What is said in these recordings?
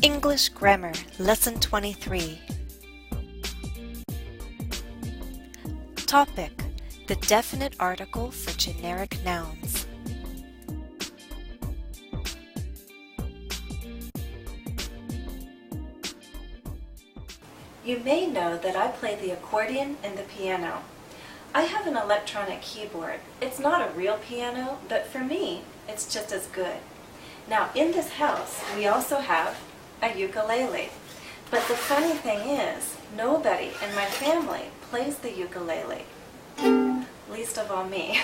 English Grammar, Lesson 23. Topic: the definite article for generic nouns. You may know that I play the accordion and the piano. I have an electronic keyboard. It's not a real piano, but for me, it's just as good. Now, in this house, we also have a ukulele. But the funny thing is, nobody in my family plays the ukulele. Least of all me.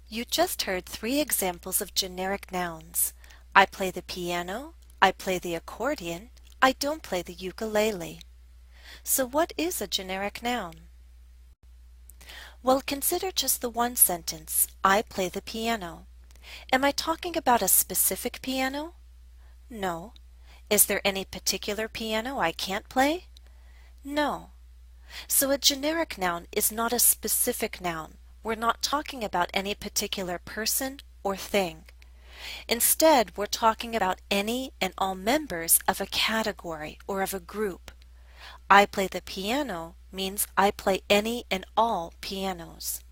You just heard 3 examples of generic nouns. I play the piano, I play the accordion, I don't play the ukulele. So what is a generic noun? Well, consider just the one sentence, I play the piano. Am I talking about a specific piano? No. Is there any particular piano I can't play? No. So a generic noun is not a specific noun. We're not talking about any particular person or thing. Instead, we're talking about any and all members of a category or of a group. I play the piano means I play any and all pianos.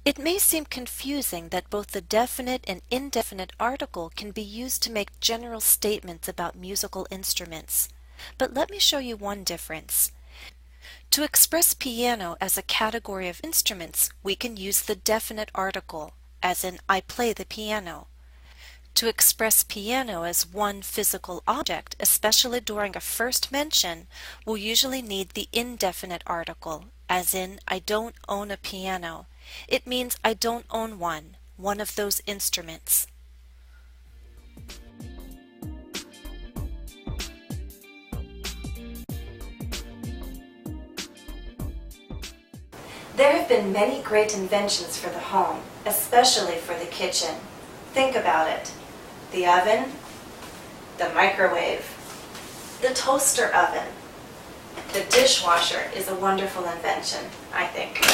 It may seem confusing that both the definite and indefinite article can be used to make general statements about musical instruments. But let me show you one difference. To express piano as a category of instruments, we can use the definite article, as in I play the piano. To express piano as one physical object, especially during a first mention, we'll usually need the indefinite article, as in I don't own a piano. It means I don't own one of those instruments. There have been many great inventions for the home, especially for the kitchen. Think about it. The oven, the microwave, the toaster oven. The dishwasher is a wonderful invention, I think.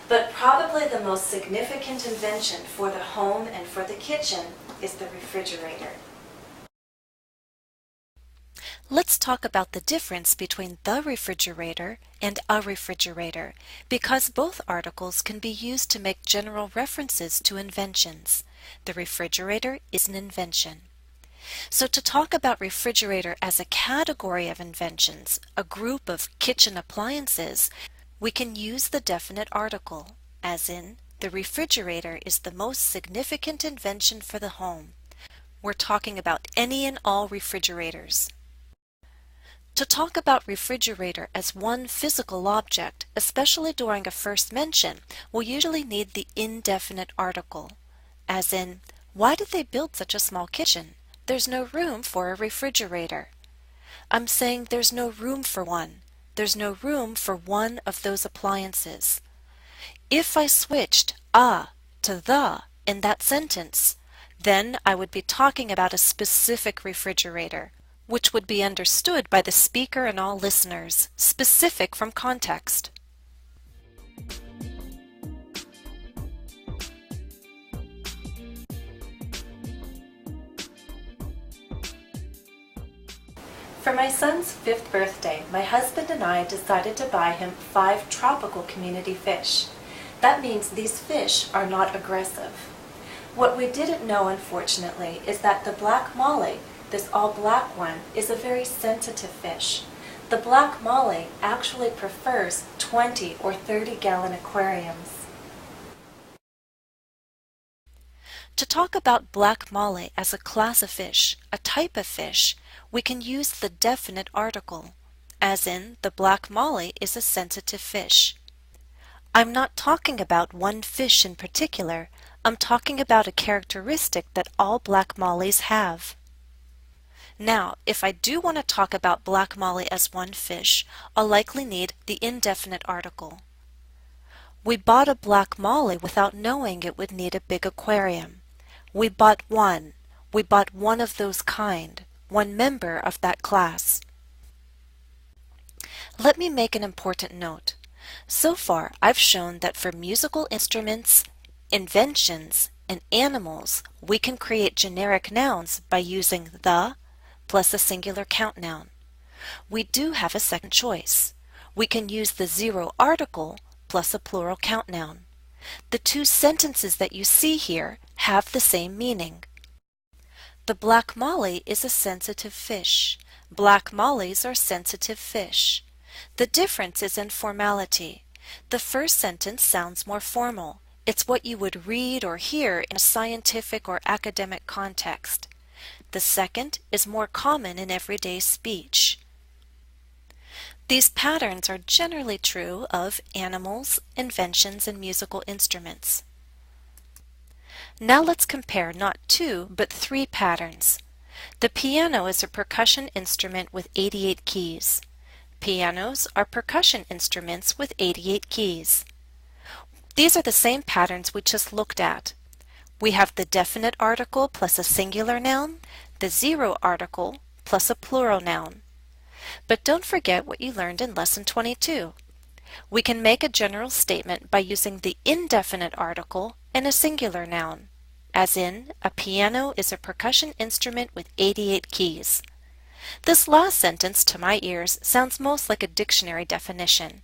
But probably the most significant invention for the home and for the kitchen is the refrigerator. Let's talk about the difference between the refrigerator and a refrigerator, because both articles can be used to make general references to inventions. The refrigerator is an invention. So to talk about refrigerator as a category of inventions, a group of kitchen appliances, we can use the definite article, as in, the refrigerator is the most significant invention for the home. We're talking about any and all refrigerators. To talk about refrigerator as one physical object, especially during a first mention, we'll usually need the indefinite article, as in, why did they build such a small kitchen? There's no room for a refrigerator. I'm saying there's no room for one. There's no room for one of those appliances. If I switched a to the in that sentence, then I would be talking about a specific refrigerator, which would be understood by the speaker and all listeners, specific from context. For my son's 5th birthday, my husband and I decided to buy him 5 tropical community fish. That means these fish are not aggressive. What we didn't know, unfortunately, is that the black molly, this all-black one, is a very sensitive fish. The black molly actually prefers 20 or 30-gallon aquariums. To talk about black molly as a class of fish, a type of fish, we can use the definite article, as in, the black molly is a sensitive fish. I'm not talking about one fish in particular, I'm talking about a characteristic that all black mollies have. Now, if I do want to talk about black molly as one fish, I'll likely need the indefinite article. We bought a black molly without knowing it would need a big aquarium. We bought one. We bought one of those kind, one member of that class. Let me make an important note. So far, I've shown that for musical instruments, inventions, and animals, we can create generic nouns by using the plus a singular count noun. We do have a second choice. We can use the zero article plus a plural count noun. The two sentences that you see here have the same meaning. The black molly is a sensitive fish. Black mollies are sensitive fish. The difference is in formality. The first sentence sounds more formal. It's what you would read or hear in a scientific or academic context. The second is more common in everyday speech. These patterns are generally true of animals, inventions, and musical instruments. Now let's compare not two, but three patterns. The piano is a percussion instrument with 88 keys. Pianos are percussion instruments with 88 keys. These are the same patterns we just looked at. We have the definite article plus a singular noun, the zero article plus a plural noun. But don't forget what you learned in Lesson 22. We can make a general statement by using the indefinite article and a singular noun, as in, a piano is a percussion instrument with 88 keys. This last sentence, to my ears, sounds most like a dictionary definition.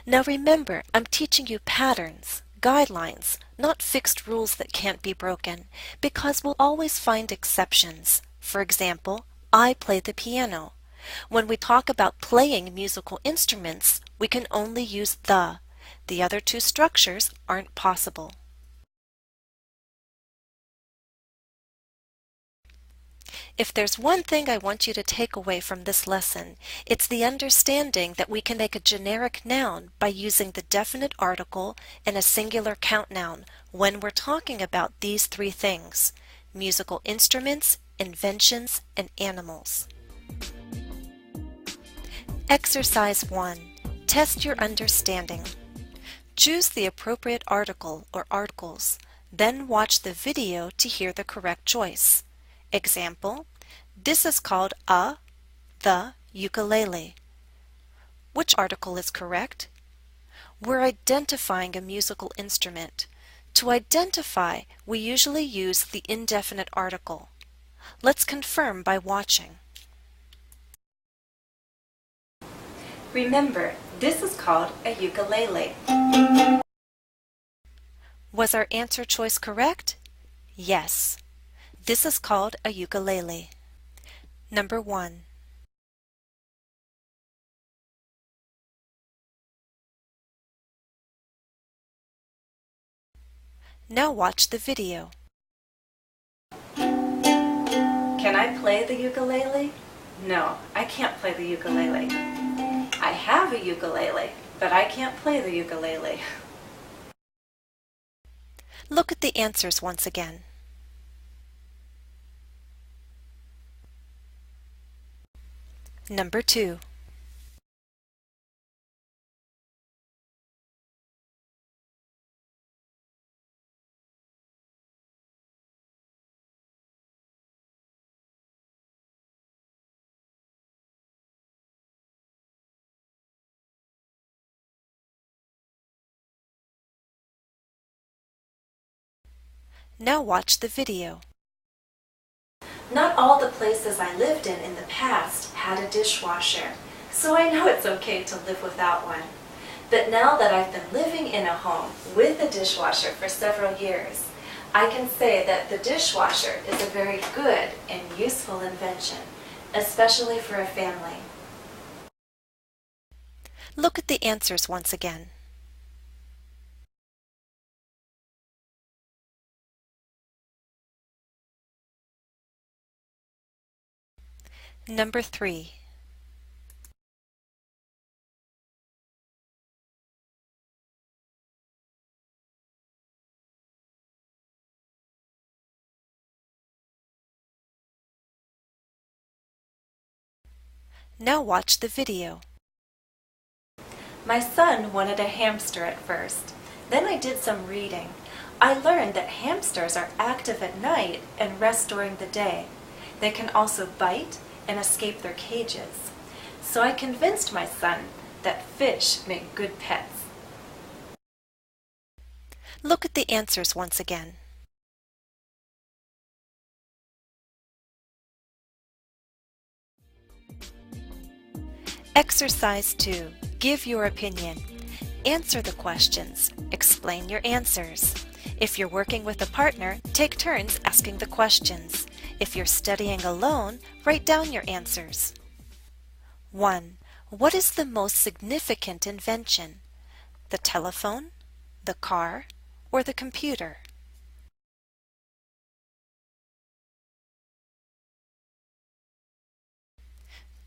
Now remember, I'm teaching you patterns, guidelines, not fixed rules that can't be broken, because we'll always find exceptions. For example, I play the piano. When we talk about playing musical instruments, we can only use the. The other two structures aren't possible. If there's one thing I want you to take away from this lesson, it's the understanding that we can make a generic noun by using the definite article and a singular count noun when we're talking about these three things: musical instruments, inventions, and animals. Exercise 1. Test your understanding. Choose the appropriate article or articles, then watch the video to hear the correct choice. Example, this is called the ukulele. Which article is correct? We're identifying a musical instrument. To identify, we usually use the indefinite article. Let's confirm by watching. Remember, this is called a ukulele. Was our answer choice correct? Yes. This is called a ukulele. Number 1. Now watch the video. Can I play the ukulele? No, I can't play the ukulele. I have a ukulele, but I can't play the ukulele. Look at the answers once again. Number 2. Now watch the video. Not all the places I lived in the past had a dishwasher, so I know it's okay to live without one. But now that I've been living in a home with a dishwasher for several years, I can say that the dishwasher is a very good and useful invention, especially for a family. Look at the answers once again. Number 3. Now watch the video. My son wanted a hamster at first. Then I did some reading. I learned that hamsters are active at night and rest during the day. They can also bite and escape their cages. So I convinced my son that fish make good pets. Look at the answers once again. Exercise 2. Give your opinion. Answer the questions. Explain your answers. If you're working with a partner, take turns asking the questions. If you're studying alone, write down your answers. 1. What is the most significant invention? The telephone, the car, or the computer?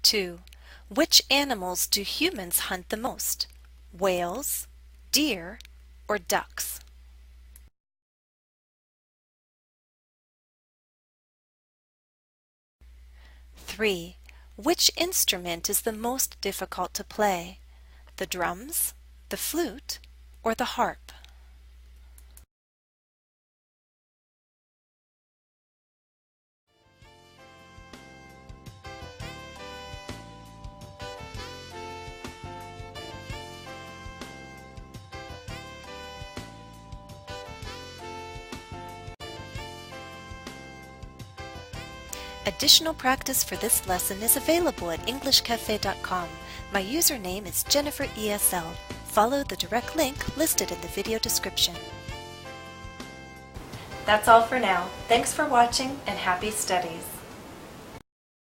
2. Which animals do humans hunt the most? Whales, deer, or ducks? 3. Which instrument is the most difficult to play? The drums, the flute, or the harp? Additional practice for this lesson is available at EnglishCafe.com. My username is JenniferESL. Follow the direct link listed in the video description. That's all for now. Thanks for watching and happy studies.